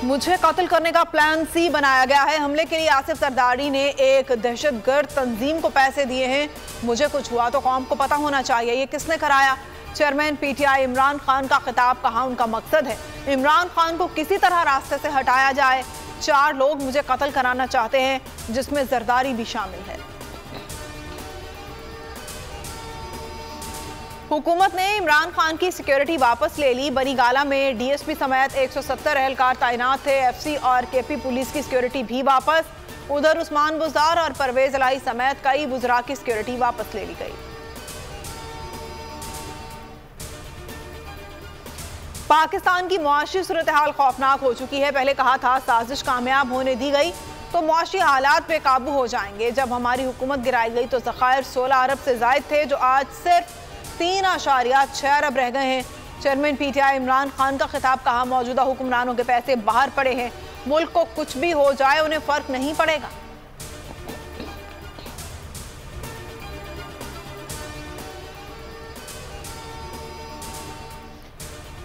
मुझे कत्ल करने का प्लान सी बनाया गया है। हमले के लिए आसिफ सरदारी ने एक दहशतगर्द तंजीम को पैसे दिए हैं। मुझे कुछ हुआ तो कौम को पता होना चाहिए ये किसने कराया। चेयरमैन पीटीआई इमरान खान का खिताब, कहा उनका मकसद है इमरान खान को किसी तरह रास्ते से हटाया जाए। 4 लोग मुझे कत्ल कराना चाहते हैं, जिसमें जरदारी भी शामिल है। हुकूमत ने इमरान खान की सिक्योरिटी वापस ले ली। बनीगाला में डीएसपी समेत 170 एहलकार तैनात थे। एफसी और केपी पुलिस की सिक्योरिटी भी वापस। उधर उस्मान बुज़दार और परवेज इलाही समेत कई वुज़रा की सिक्योरिटी वापस ले ली गई। पाकिस्तान की मुआशी सूरत हाल खौफनाक हो चुकी है। पहले कहा था साजिश कामयाब होने दी गई तो मुआशी हालात पे काबू हो जाएंगे। जब हमारी हुकूमत गिराई गई तो ज़खायर 16 अरब से ज़ायद थे, जो आज सिर्फ 3.6 अरब रह गए हैं। चेयरमैन पीटीआई इमरान खान का खिताब, कहा मौजूदा हुक्मरानों के पैसे बाहर पड़े हैं। मुल्क को कुछ भी हो जाए उन्हें फर्क नहीं पड़ेगा।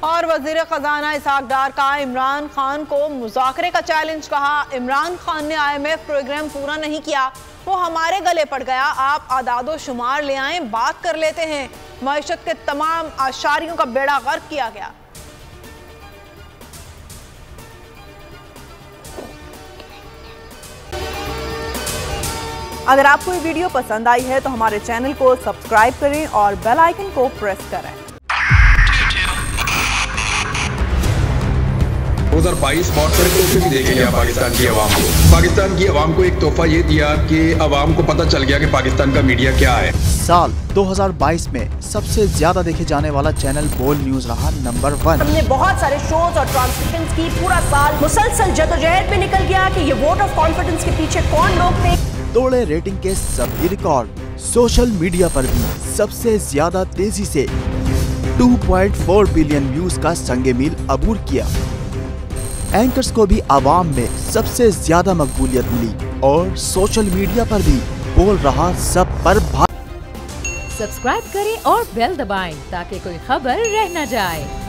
और वजीर खजाना इसहाक डार का इमरान खान को मुज़ाकरे का चैलेंज, कहा इमरान खान ने IMF प्रोग्राम पूरा नहीं किया, वो हमारे गले पड़ गया। आप आदादो शुमार ले आएं, बात कर लेते हैं। मईशत के तमाम आशारियों का बेड़ा गर्क किया गया। अगर आपको ये वीडियो पसंद आई है तो हमारे चैनल को सब्सक्राइब करें और बेल आइकन को प्रेस करें। 2022 बहुत सारे तोहफे भी देखे गया पाकिस्तान की आवाम को। पाकिस्तान की आवाम को एक तोहफा ये दिया कि आवाम को पता चल गया कि पाकिस्तान का मीडिया क्या है। साल 2022 में सबसे ज्यादा देखे जाने वाला चैनल बोल न्यूज रहा नंबर 1। हमने बहुत सारे शोज और ट्रांसमिशंस की। पूरा साल मुसलसल जदोजहद में निकल गया कि ये वोट ऑफ कॉन्फिडेंस के पीछे कौन लोग थे। तोड़े रेटिंग के सभी रिकॉर्ड। सोशल मीडिया पर भी सबसे ज्यादा तेजी से 2.4 बिलियन व्यूज का संगे मील अबूर किया। एंकर्स को भी आवाम में सबसे ज्यादा मकबूलियत मिली और सोशल मीडिया पर भी बोल रहा सब पर सब्सक्राइब करें और बेल दबाएं ताकि कोई खबर रह न जाए।